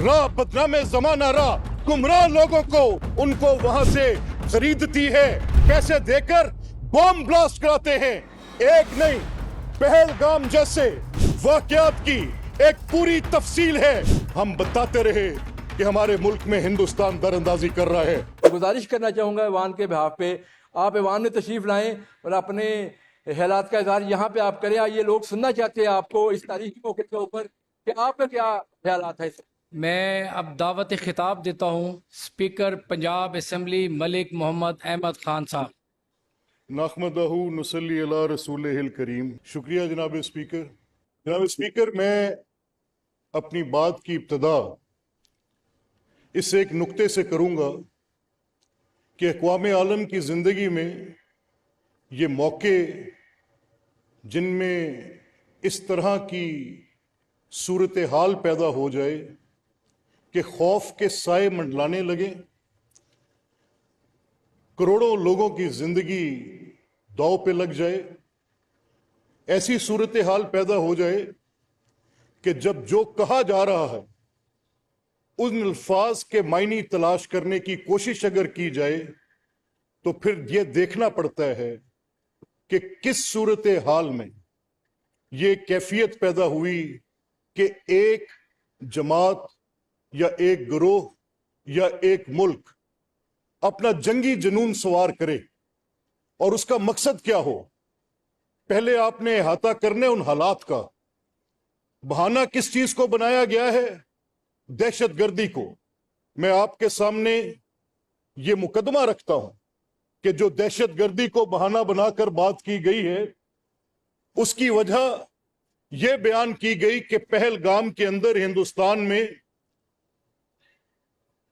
राह बदनामे जमाना राह गुमराह लोगों को उनको वहां से खरीदती है, पैसे देकर बम ब्लास्ट कराते हैं। एक नहीं, पहलगाम जैसे वाकयात की एक पूरी तफसील है। हम बताते रहे कि हमारे मुल्क में हिंदुस्तान दरअंदाजी कर रहा है। गुजारिश करना चाहूँगा ऐवान के बिहाफ पे, आप ऐवान में तशरीफ़ लाएं और अपने ख्यालात का इज़हार यहाँ पे आप करें। ये लोग सुनना चाहते हैं आपको इस तारीखी मौके के ऊपर कि आपका क्या ख्यालात है। मैं अब दावत खिताब देता हूँ स्पीकर पंजाब असम्बली मलिक मोहम्मद अहमद खान साहब। नहमदहू नुसल्ली अला रसूलिहिल करीम। शुक्रिया जनाब स्पीकर। जनाब स्पीकर, मैं अपनी बात की इब्तदा इस एक नुक्ते से करूँगा कि अक़वाम आलम की ज़िंदगी में ये मौके जिनमें इस तरह की सूरत हाल पैदा हो जाए कि खौफ के साए मंडलाने लगे, करोड़ों लोगों की जिंदगी दांव पे लग जाए, ऐसी सूरत हाल पैदा हो जाए कि जब जो कहा जा रहा है उन अल्फाज के मायने तलाश करने की कोशिश अगर की जाए तो फिर यह देखना पड़ता है कि किस सूरत हाल में ये कैफियत पैदा हुई कि एक जमात या एक गिरोह या एक मुल्क अपना जंगी जुनून सवार करे और उसका मकसद क्या हो। पहले आपने अहाता करने उन हालात का। बहाना किस चीज को बनाया गया है? दहशतगर्दी को। मैं आपके सामने ये मुकदमा रखता हूं कि जो दहशतगर्दी को बहाना बनाकर बात की गई है उसकी वजह यह बयान की गई कि पहलगाम के अंदर हिंदुस्तान में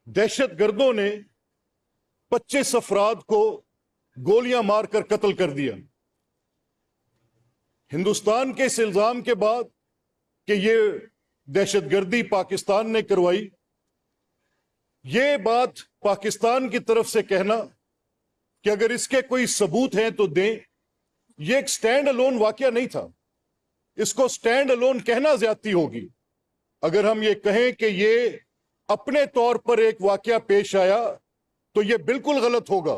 दहशतगर्दों ने 25 अफराद को गोलियां मारकर कत्ल कर दिया। हिंदुस्तान के इस इल्जाम के बाद कि यह दहशतगर्दी पाकिस्तान ने करवाई, ये बात पाकिस्तान की तरफ से कहना कि अगर इसके कोई सबूत हैं तो दें, यह एक स्टैंड अलोन वाकया नहीं था। इसको स्टैंड अलोन कहना ज्यादती होगी। अगर हम ये कहें कि ये अपने तौर पर एक वाकया पेश आया तो यह बिल्कुल गलत होगा।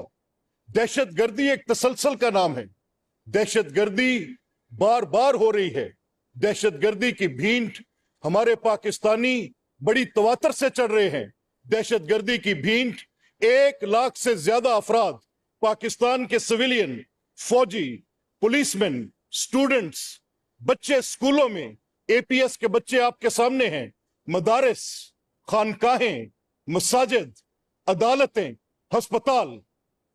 दहशतगर्दी एक तसलसल का नाम है। दहशतगर्दी बार बार हो रही है। दहशतगर्दी की भींट हमारे पाकिस्तानी बड़ी तवातर से चढ़ रहे हैं। दहशतगर्दी की भींट 1 लाख से ज्यादा अफराद पाकिस्तान के सिविलियन, फौजी, पुलिसमैन, स्टूडेंट्स, बच्चे स्कूलों में, एपीएस के बच्चे आपके सामने हैं, मदारिस, खानकाहें, मसाजिद, अदालतें, अस्पताल।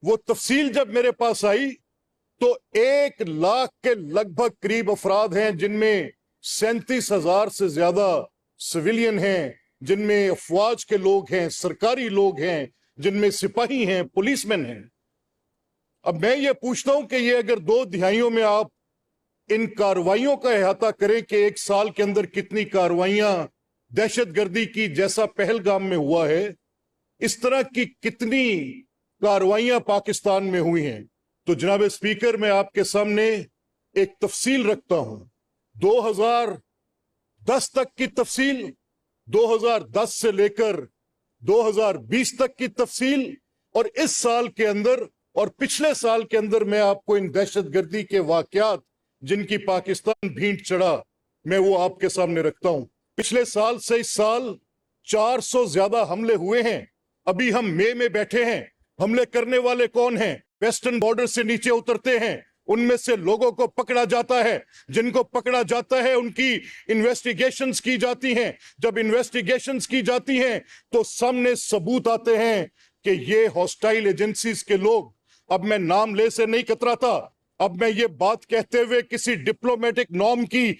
वो तफसील जब मेरे पास आई तो 1 लाख के लगभग करीब अफराद हैं, जिनमें 37,000 से ज्यादा सिविलियन हैं, जिनमें अफवाज के लोग हैं, सरकारी लोग हैं, जिनमें सिपाही हैं, पुलिसमैन हैं। अब मैं ये पूछता हूं कि ये अगर 2 दिहाइयों में आप इन कार्रवाइयों का अहाता करें कि 1 साल के अंदर कितनी कार्रवाइयां दहशतगर्दी की जैसा पहलगाम में हुआ है, इस तरह की कितनी कार्रवाइयां पाकिस्तान में हुई हैं, तो जनाब स्पीकर मैं आपके सामने एक तफसील रखता हूं। 2010 तक की तफसील, 2010 से लेकर 2020 तक की तफसील, और इस साल के अंदर और पिछले साल के अंदर मैं आपको इन दहशतगर्दी के वाकयात जिनकी पाकिस्तान भींट चढ़ा, मैं वो आपके सामने रखता हूं। पिछले साल से इस साल 400 ज्यादा हमले हुए हैं। अभी हम मई में बैठे हैं। हमले करने वाले कौन हैं? वेस्टर्न बॉर्डर से नीचे उतरते हैं, उनमें से लोगों को पकड़ा जाता है। जिनको पकड़ा जाता है उनकी इन्वेस्टिगेशंस की जाती हैं। जब इन्वेस्टिगेशंस की जाती हैं तो सामने सबूत आते हैं कि ये हॉस्टाइल एजेंसीज के लोग, अब मैं नाम ले से नहीं कतराता, अब मैं ये बात कहते हुए किसी डिप्लोमेटिक नॉर्म की